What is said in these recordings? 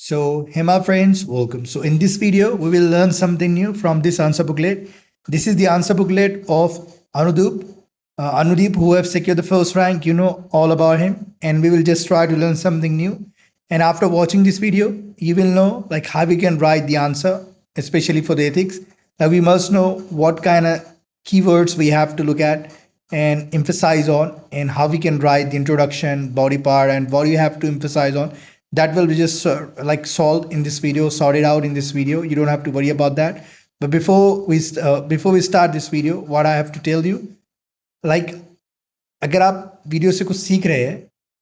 Hey my friends, welcome. So in this video, we will learn something new from this answer booklet. This is the answer booklet of Anudeep. Anudeep, who have secured the first rank, you know all about him, and we will just try to learn something new. And after watching this video, you will know like how we can write the answer, especially for the ethics. We must know what kind of keywords we have to look at and emphasize on, and how we can write the introduction, body part, and what you have to emphasize on. That will be just like solved in this video, sorted out in this video. You don't have to worry about that. But before we start this video, what I have to tell you, like अगर आप video से कुछ सीख रहे हैं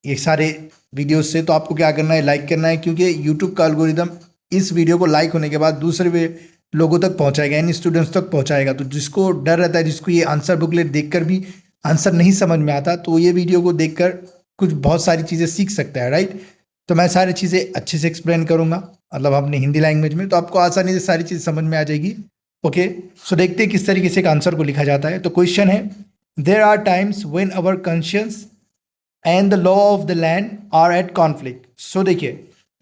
ये सारे video से, तो आपको क्या करना है, लाइक करना है, क्योंकि यूट्यूब का एल्गोरिदम इस वीडियो को लाइक होने के बाद दूसरे लोगों तक पहुंचाएगा, यानी स्टूडेंट्स तक पहुंचाएगा। तो जिसको डर रहता है, जिसको ये आंसर बुकलेट देखकर भी आंसर नहीं समझ में आता, तो ये वीडियो को देखकर कुछ बहुत सारी चीज़ें सीख सकता है, राइट। तो मैं सारी चीज़ें अच्छे से एक्सप्लेन करूँगा, मतलब अपनी हिंदी लैंग्वेज में, तो आपको आसानी से सारी चीज़ समझ में आ जाएगी। ओके, सो देखते हैं किस तरीके से एक आंसर को लिखा जाता है। तो क्वेश्चन है, there are times when our conscious and the law of the land are at conflict. So देखिए,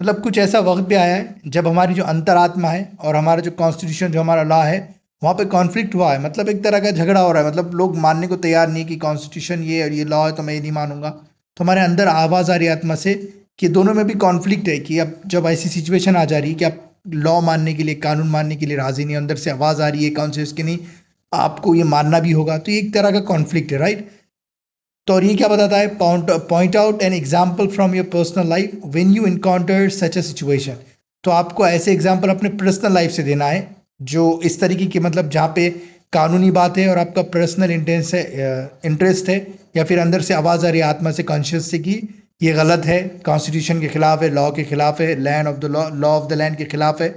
मतलब कुछ ऐसा वक्त भी आया है जब हमारी जो अंतरात्मा है और हमारा जो कॉन्स्टिट्यूशन, जो हमारा लॉ है, वहाँ पे कॉन्फ्लिक्ट हुआ है। मतलब एक तरह का झगड़ा हो रहा है, मतलब लोग मानने को तैयार नहीं कि कॉन्स्टिट्यूशन ये और ये लॉ है तो मैं ये नहीं मानूंगा। तो हमारे अंदर आवाज़ आ रही है आत्मा से कि दोनों में भी कॉन्फ्लिक्ट है, कि अब जब ऐसी सिचुएशन आ जा रही है कि आप लॉ मानने के लिए, कानून मानने के लिए राजी नहीं, अंदर से आवाज़ आ रही है कॉन्शियस की नहीं, आपको ये मानना भी होगा। तो ये एक तरह का कॉन्फ्लिक्ट है, राइट। तो और ये क्या बताता है, point out an example from your personal life when you encounter such a situation. तो आपको ऐसे एग्जाम्पल अपने पर्सनल लाइफ से देना है जो इस तरीके की, मतलब जहाँ पे कानूनी बात है और आपका पर्सनल इंटरेस्ट है, या फिर अंदर से आवाज़ आ रही है आत्मा से, कॉन्शियस से, कि ये गलत है, कॉन्स्टिट्यूशन के खिलाफ है, लॉ के खिलाफ है, land of the law of the land के खिलाफ है।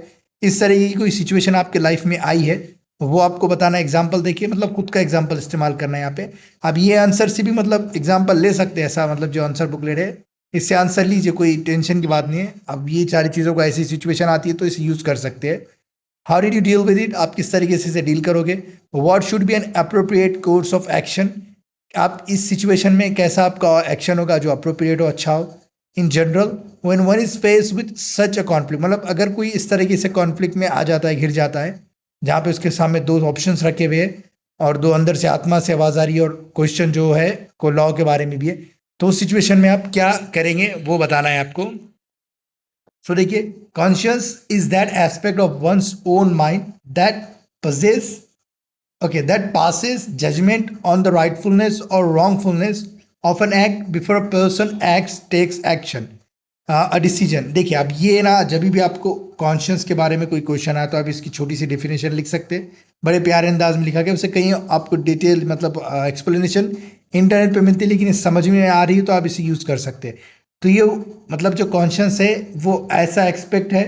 इस तरीके की कोई सिचुएशन आपके लाइफ में आई है, वो आपको बताना। एग्जाम्पल देखिए, मतलब खुद का एग्जाम्पल इस्तेमाल करना है यहाँ पे। अब ये आंसर से भी मतलब एग्जाम्पल ले सकते हैं, ऐसा मतलब जो आंसर बुकलेट है इससे आंसर लीजिए, कोई टेंशन की बात नहीं है। अब ये सारी चीज़ों को ऐसी सिचुएशन आती है तो इसे यूज़ कर सकते हैं। How did you deal with it, आप किस तरीके से इसे डील करोगे। What should be an appropriate course of action, आप इस सिचुएशन में कैसा आपका एक्शन होगा जो अप्रोप्रिएट हो, अच्छा हो। In general when one is face with such a conflict, मतलब अगर कोई इस तरीके से कॉन्फ्लिक्ट में आ जाता है, घिर जाता है, जहाँ पे उसके सामने दो ऑप्शंस रखे हुए हैं और दो अंदर से आत्मा से आवाज़ आ रही है और क्वेश्चन जो है को लॉ के बारे में भी है, तो उस सिचुएशन में आप क्या करेंगे वो बताना है आपको। सो देखिए, conscious is that aspect of one's own mind that possess okay that passes judgment on the rightfulness or wrongfulness of an act before a person acts takes action a decision। देखिए, अब ये ना, जब भी आपको कॉन्शियस के बारे में कोई क्वेश्चन आया तो आप इसकी छोटी सी डेफिनेशन लिख सकते हैं, बड़े प्यारे अंदाज में लिखा गया, उससे कहीं आपको डिटेल मतलब एक्सप्लेनेशन इंटरनेट पे मिलती है, लेकिन इस समझ में आ रही है तो आप इसे यूज़ कर सकते हैं। तो ये मतलब जो कॉन्शियस है वो ऐसा एक्सपेक्ट है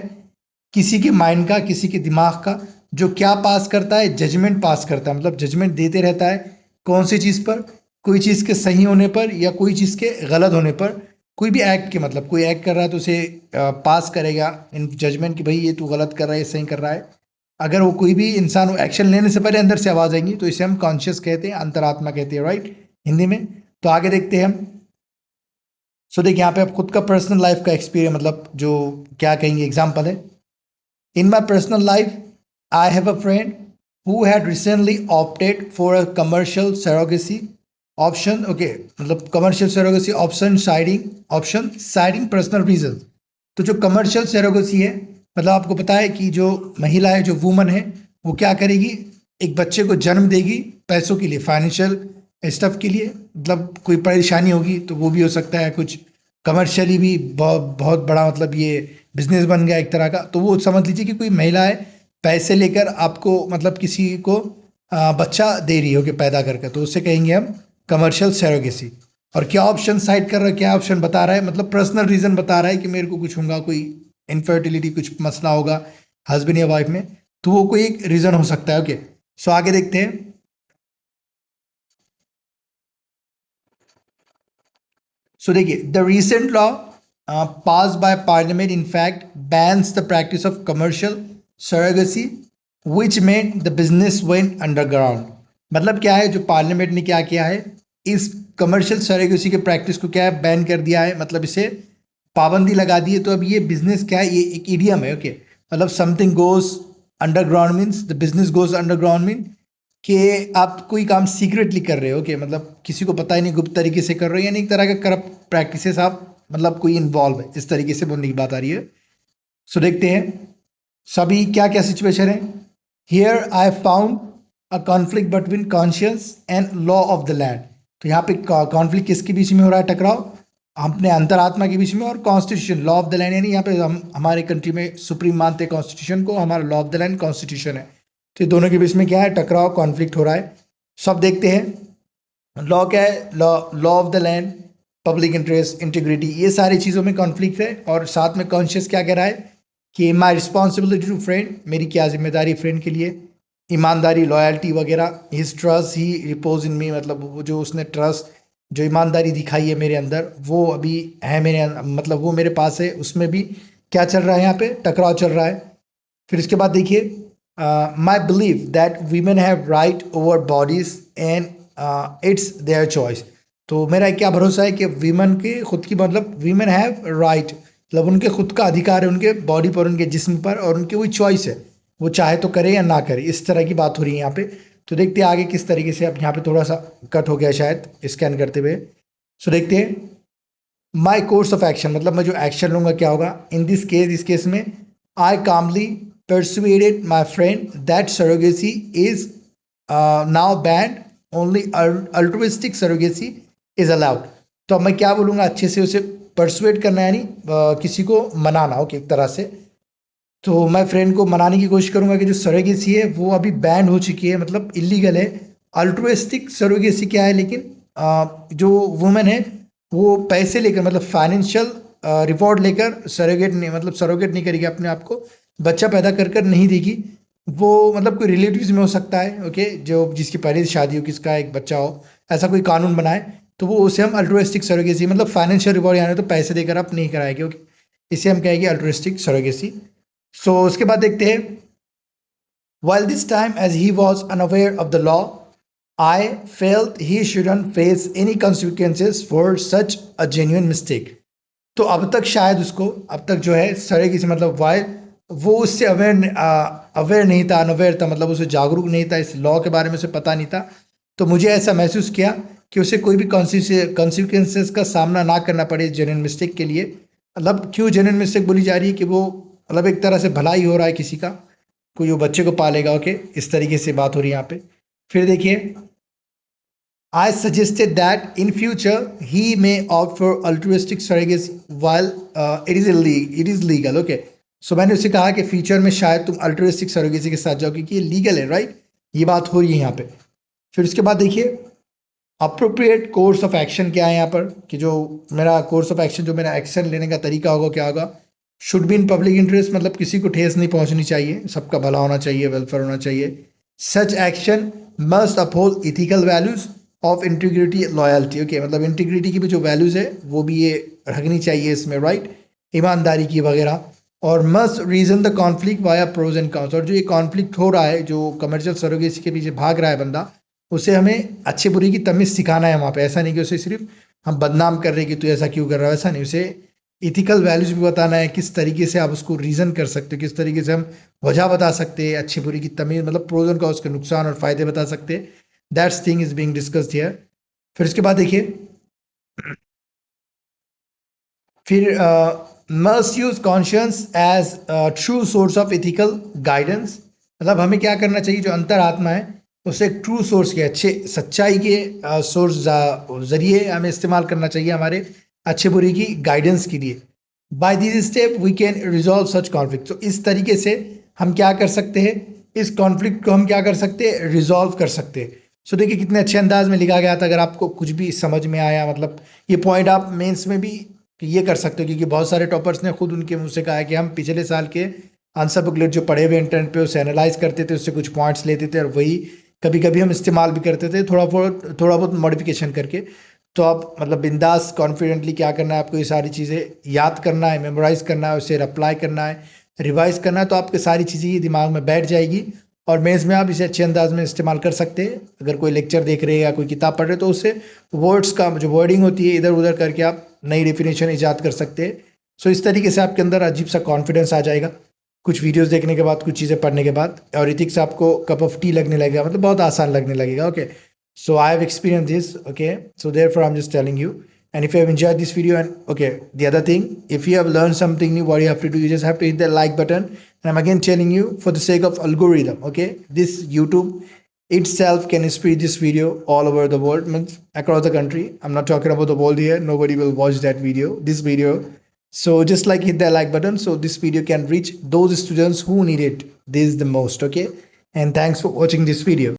किसी के माइंड का, किसी के दिमाग का, जो क्या पास करता है, जजमेंट पास करता है, मतलब जजमेंट देते रहता है कौन सी चीज़ पर, कोई चीज़ के सही होने पर या कोई चीज़ के गलत होने पर, कोई भी एक्ट के, मतलब कोई एक्ट कर रहा है तो उसे पास करेगा इन जजमेंट कि भाई ये तू गलत कर रहा है, ये सही कर रहा है। अगर वो कोई भी इंसान एक्शन लेने से पहले अंदर से आवाज़ आएंगी तो इसे हम कॉन्शियस कहते हैं, अंतरात्मा कहते हैं, राइट, हिंदी में। तो आगे देखते हैं हम। सो देखिए, यहाँ पे आप खुद का पर्सनल लाइफ का एक्सपीरियंस, मतलब जो क्या कहेंगे, एग्जाम्पल है। In my personal life, I have a friend who had recently opted for a commercial surrogacy option. Okay, मतलब commercial surrogacy option citing personal reasons। तो जो commercial surrogacy है, मतलब आपको पता है कि जो महिला है, जो वुमन है, वो क्या करेगी, एक बच्चे को जन्म देगी पैसों के लिए, फाइनेंशियल स्टफ के लिए, मतलब कोई परेशानी होगी तो वो भी हो सकता है, कुछ कमर्शियली भी बहुत बहुत बड़ा, मतलब ये बिजनेस बन गया एक तरह का। तो वो समझ लीजिए कि कोई महिला है, पैसे लेकर आपको, मतलब किसी को बच्चा दे रही हो कि पैदा करके, तो उसे कहेंगे हम कमर्शियल सरोगेसी। और क्या ऑप्शन साइड कर रहा है, क्या ऑप्शन बता रहा है, मतलब पर्सनल रीज़न बता रहा है कि मेरे को कुछ होगा, कोई इनफर्टिलिटी कुछ मसला होगा हस्बैंड या वाइफ में, तो वो कोई एक रीज़न हो सकता है। ओके, सो आगे देखते हैं। सो देखिए, the recent law passed by parliament in fact bans the practice of commercial surrogacy which meant the business went underground। मतलब क्या है, जो पार्लियामेंट ने क्या किया है, इस कमर्शियल सरोगेसी के प्रैक्टिस को क्या है, बैन कर दिया है, मतलब इसे पाबंदी लगा दी है। तो अब ये बिजनेस क्या है, ये एक इडियम है। ओके, मतलब something goes underground means the business goes underground mean कि आप कोई काम सीक्रेटली कर रहे हो। ओके, मतलब किसी को पता ही नहीं, गुप्त तरीके से कर रहे हो, यानी एक तरह का करप्ट प्रैक्टिसेस आप मतलब कोई इन्वॉल्व है, इस तरीके से बोलने की बात आ रही है। सो देखते हैं सभी क्या क्या सिचुएशन है। Here I found a conflict between conscious and law of the land. तो यहाँ पे कॉन्फ्लिक्ट किसके बीच में हो रहा है, टकराव अपने अंतरात्मा के बीच में और constitution law of the land, यानी यहाँ पे हम हमारे कंट्री में सुप्रीम मानते हैं कॉन्स्टिट्यूशन को, हमारा law of the land constitution है। तो दोनों के बीच में क्या है, टकराव, कॉन्फ्लिक्ट हो रहा है। सब देखते हैं लॉ क्या है, law law of the land, public interest, integrity, ये सारी चीज़ों में कॉन्फ्लिक्ट है। और साथ में कॉन्शियस क्या कह रहा है कि माई रिस्पॉन्सिबिलिटी टू फ्रेंड, मेरी क्या जिम्मेदारी फ्रेंड के लिए, ईमानदारी, लॉयल्टी वगैरह, हिज ट्रस्ट ही रिपोज इन मी, मतलब वो जो उसने ट्रस्ट, जो ईमानदारी दिखाई है मेरे अंदर, वो अभी है मेरे मतलब वो मेरे पास है, उसमें भी क्या चल रहा है, यहाँ पे टकराव चल रहा है। फिर इसके बाद देखिए my believe that women have right over bodies and it's their choice. तो मेरा क्या भरोसा है कि वीमेन के खुद की, मतलब वीमेन हैव राइट, मतलब उनके खुद का अधिकार है उनके बॉडी पर, उनके जिस्म पर, और उनकी वही चॉइस है, वो चाहे तो करे या ना करे, इस तरह की बात हो रही है यहाँ पे। तो देखते हैं आगे किस तरीके से। अब यहाँ पे थोड़ा सा कट हो गया शायद स्कैन करते हुए। सो देखते हैं माई कोर्स ऑफ एक्शन, मतलब मैं जो एक्शन लूँगा क्या होगा इन दिस केस, इस केस में आई कामली persuaded my friend that surrogacy is now banned, only altruistic surrogacy is allowed। तो अब मैं क्या बोलूँगा, अच्छे से उसे परसुएट करना, यानी किसी को मनाना। ओके, एक तरह से तो मैं फ्रेंड को मनाने की कोशिश करूंगा कि जो सरोगेसी है वो अभी बैन हो चुकी है, मतलब इलीगल है। अल्ट्रुइस्टिक सरोगेसी क्या है, लेकिन जो वुमेन है वो पैसे लेकर, मतलब फाइनेंशियल रिवॉर्ड लेकर सरोगेट नहीं, मतलब सरोगेट नहीं करेगी अपने आप को, बच्चा पैदा कर कर नहीं देगी। वो मतलब कोई रिलेटिव्स में हो सकता है, ओके, जो जिसकी पहले से शादी हो, किसका एक बच्चा हो, ऐसा कोई कानून बनाए तो वो उसे हम अल्ट्रुइस्टिक सरोगेसी, मतलब फाइनेंशियल रिवॉर्ड यानी तो पैसे देकर आप नहीं कराएंगे, ओके, इसे हम कहेंगे अल्ट्रुइस्टिक सरोगेसी। सो उसके बाद देखते हैं while this time as he was unaware of the law, I felt he shouldn't face any consequences for such a genuine mistake। तो अब तक शायद उसको, अब तक जो है सरेगी से मतलब वाइल, वो उससे अवेयर नहीं था, अनअवेयर था, मतलब उसे जागरूक नहीं था, इस लॉ के बारे में उसे पता नहीं था। तो मुझे ऐसा महसूस किया कि उसे कोई भी कॉन्सिक्वेंसेस का सामना ना करना पड़े जेन्युइन मिस्टेक के लिए। मतलब क्यों जेन्युइन मिस्टेक बोली जा रही है कि वो मतलब एक तरह से भलाई हो रहा है किसी का, कोई वो बच्चे को पालेगा। ओके, इस तरीके से बात हो रही है यहाँ पे। फिर देखिए I suggested that in future he may opt for altruistic surrogacy while it is legal। Okay, so मैंने उसे कहा कि फ्यूचर में शायद तुम अल्ट्रुइस्टिक सरोगेसी के साथ जाओ क्योंकि ये लीगल है, राइट, ये बात हो रही है यहाँ पे। फिर उसके बाद देखिए अप्रोप्रिएट कोर्स ऑफ एक्शन क्या है यहाँ पर, कि जो मेरा कोर्स ऑफ एक्शन, जो मेरा एक्शन लेने का तरीका होगा क्या होगा, should be in public interest, मतलब किसी को ठेस नहीं पहुंचनी चाहिए, सबका भला होना चाहिए, वेलफेयर होना चाहिए। Such action must uphold ethical values of integrity, loyalty. Okay, मतलब इंटीग्रिटी की भी जो वैल्यूज है वो भी ये रखनी चाहिए इसमें, राइट, ईमानदारी की वगैरह। और must reason the conflict via pros and cons. और जो ये कॉन्फ्लिक्ट हो रहा है, जो कमर्शियल सरोगेसी के पीछे भाग रहा है बंदा, उसे हमें अच्छे बुरे की तमीज़ सिखाना है वहाँ पे। ऐसा नहीं कि उसे सिर्फ हम बदनाम कर रहे हैं कि तू ऐसा क्यों कर रहा है, ऐसा नहीं, उसे इथिकल वैल्यूज भी बताना है, किस तरीके से आप उसको रीज़न कर सकते हो, किस तरीके से हम वजह बता सकते हैं, अच्छी बुरी की तमीज़, मतलब प्रोज एंड कॉन्स, उसके नुकसान और फ़ायदे बता सकते हैं। That's thing is being discussed here. फिर उसके बाद देखिए फिर must use conscious as true source of ethical guidance. मतलब हमें क्या करना चाहिए, जो अंतरात्मा है उसे एक ट्रू सोर्स के, अच्छे सच्चाई के सोर्स जरिए हमें इस्तेमाल करना चाहिए हमारे अच्छे बुरे की गाइडेंस के लिए। By this step we can resolve such conflict. तो इस तरीके से हम क्या कर सकते हैं, इस कॉन्फ्लिक्ट को हम क्या कर सकते हैं, रिजॉल्व कर सकते हैं। सो देखिए कितने अच्छे अंदाज में लिखा गया था। अगर आपको कुछ भी समझ में आया, मतलब ये पॉइंट आप मेंस में भी ये कर सकते हो, क्योंकि बहुत सारे टॉपर्स ने खुद उनके मुंह से कहा है कि हम पिछले साल के आंसर बुकलेट जो पढ़े हुए इंटरनेट पे उसे एनालाइज करते थे, उससे कुछ पॉइंट्स लेते थे और वही कभी कभी हम इस्तेमाल भी करते थे, थोड़ा बहुत मॉडिफिकेशन करके। तो आप मतलब बिंदास कॉन्फिडेंटली क्या करना है, आपको ये सारी चीज़ें याद करना है, मेमोराइज करना है, उसे अप्लाई करना है, रिवाइज करना है, तो आपके सारी चीज़ें ये दिमाग में बैठ जाएगी और मेंस में आप इसे अच्छे अंदाज में इस्तेमाल कर सकते हैं। अगर कोई लेक्चर देख रहे हैं या कोई किताब पढ़ रहे हैं तो उससे वर्ड्स का जो वर्डिंग होती है इधर उधर करके आप नई डेफिनेशन ईजाद कर सकते हैं। सो इस तरीके से आपके अंदर अजीब सा कॉन्फिडेंस आ जाएगा कुछ वीडियोस देखने के बाद, कुछ चीज़ें पढ़ने के बाद, और इथिक्स आपको कप ऑफ टी लगने लगेगा, मतलब बहुत आसान लगने लगेगा. Okay, so I have experienced this. Okay, so therefore I'm just telling you. And if you have enjoyed this video, and okay, the other thing, if you have learned something new, what you have to do, you just have to hit the like button. And I'm again telling you, for the sake of algorithm, okay, this YouTube itself can spread this video all over the world, means across the country. I'm not talking about the world here, nobody will watch that video, this video. So just like hit the like button so this video can reach those students who need it this the most. Okay, and thanks for watching this video.